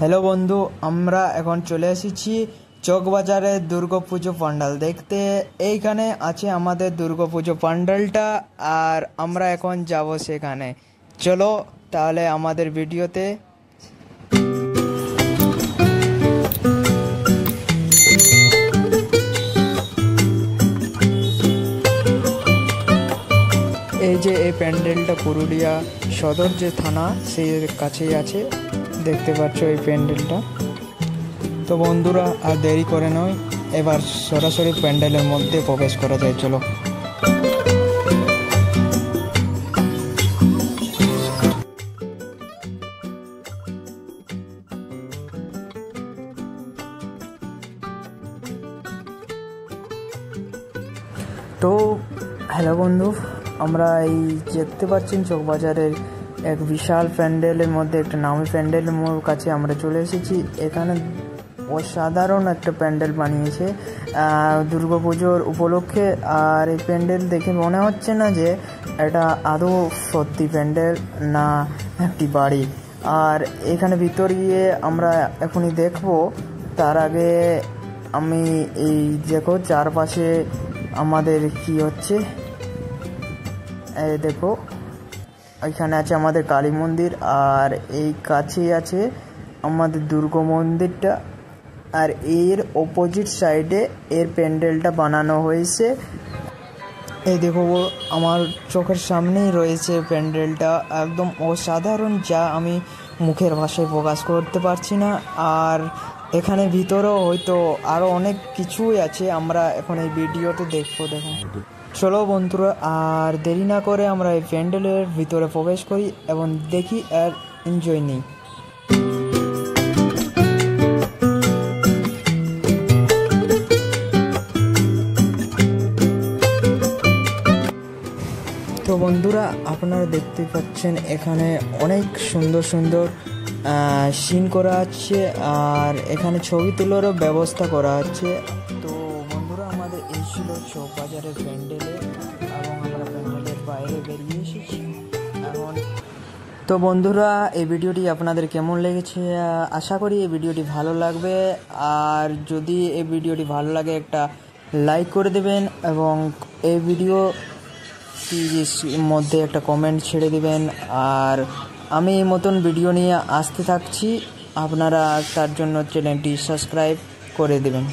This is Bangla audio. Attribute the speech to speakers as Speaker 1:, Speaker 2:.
Speaker 1: হ্যালো বন্ধু, আমরা এখন চলে এসেছি চকবাজারে দুর্গাপুজো প্যান্ডেল দেখতে। এইখানে আছে আমাদের দুর্গাপুজো প্যান্ডেলটা, আর আমরা এখন যাব সেখানে। চলো তাহলে আমাদের ভিডিওতে। এই যে এই প্যান্ডেলটা পুরুলিয়া সদর যে থানা সেই কাছেই আছে, দেখতে পাচ্ছ এই প্যান্ডেলটা। তো বন্ধুরা আর দেরি করে নয়, এবার সরাসরি প্যান্ডেলের মধ্যে প্রবেশ করা যায়। চলো। তো হ্যালো বন্ধু, আমরা এই দেখতে পাচ্ছেন চকবাজারের এক বিশাল প্যান্ডেলের মধ্যে একটা নামি প্যান্ডেলের কাছে আমরা চলে এসেছি। এখানে অসাধারণ একটা প্যান্ডেল বানিয়েছে দুর্গাপুজোর উপলক্ষে। আর এই প্যান্ডেল দেখে মনে হচ্ছে না যে এটা আদৌ সত্যি প্যান্ডেল না একটি বাড়ি। আর এখানে ভিতর গিয়ে আমরা এখনই দেখবো। তার আগে আমি এই দেখো চারপাশে আমাদের কি হচ্ছে, এই দেখো এখানে আছে আমাদের কালী মন্দির, আর এই কাছেই আছে আমাদের দুর্গা মন্দিরটা। আর এর অপোজিট সাইডে এর প্যান্ডেলটা বানানো হয়েছে। এই দেখো আমার চোখের সামনেই রয়েছে প্যান্ডেলটা, একদম অসাধারণ, যা আমি মুখের ভাষায় প্রকাশ করতে পারছি না। আর এখানে ভিতরেও হয়তো আরও অনেক কিছুই আছে, আমরা এখন এই ভিডিওতে দেখবো। দেখুন, চলো বন্ধুরা আর দেরি না করে আমরা এই প্যান্ডেলের ভিতরে প্রবেশ করি এবং দেখি আর এনজয় নিই। তো বন্ধুরা আপনারা দেখতে পাচ্ছেন এখানে অনেক সুন্দর সুন্দর সিন করা আছে, আর এখানে ছবি তোলারও ব্যবস্থা করা আছে। তো বন্ধুরা আমাদের এই ছিল চকবাজারের প্যান্ডেলে, এবং আমরা প্যান্ডেলের বাইরে বেরিয়ে এসেছি এখন। তো বন্ধুরা এই ভিডিওটি আপনাদের কেমন লেগেছে, আশা করি এই ভিডিওটি ভালো লাগবে। আর যদি এই ভিডিওটি ভালো লাগে একটা লাইক করে দেবেন, এবং এই ভিডিও মধ্যে একটা কমেন্ট ছেড়ে দিবেন। আর আমি এই মতন ভিডিও নিয়ে আসতে থাকছি, আপনারা তার জন্য চ্যানেলটি সাবস্ক্রাইব করে দেবেন।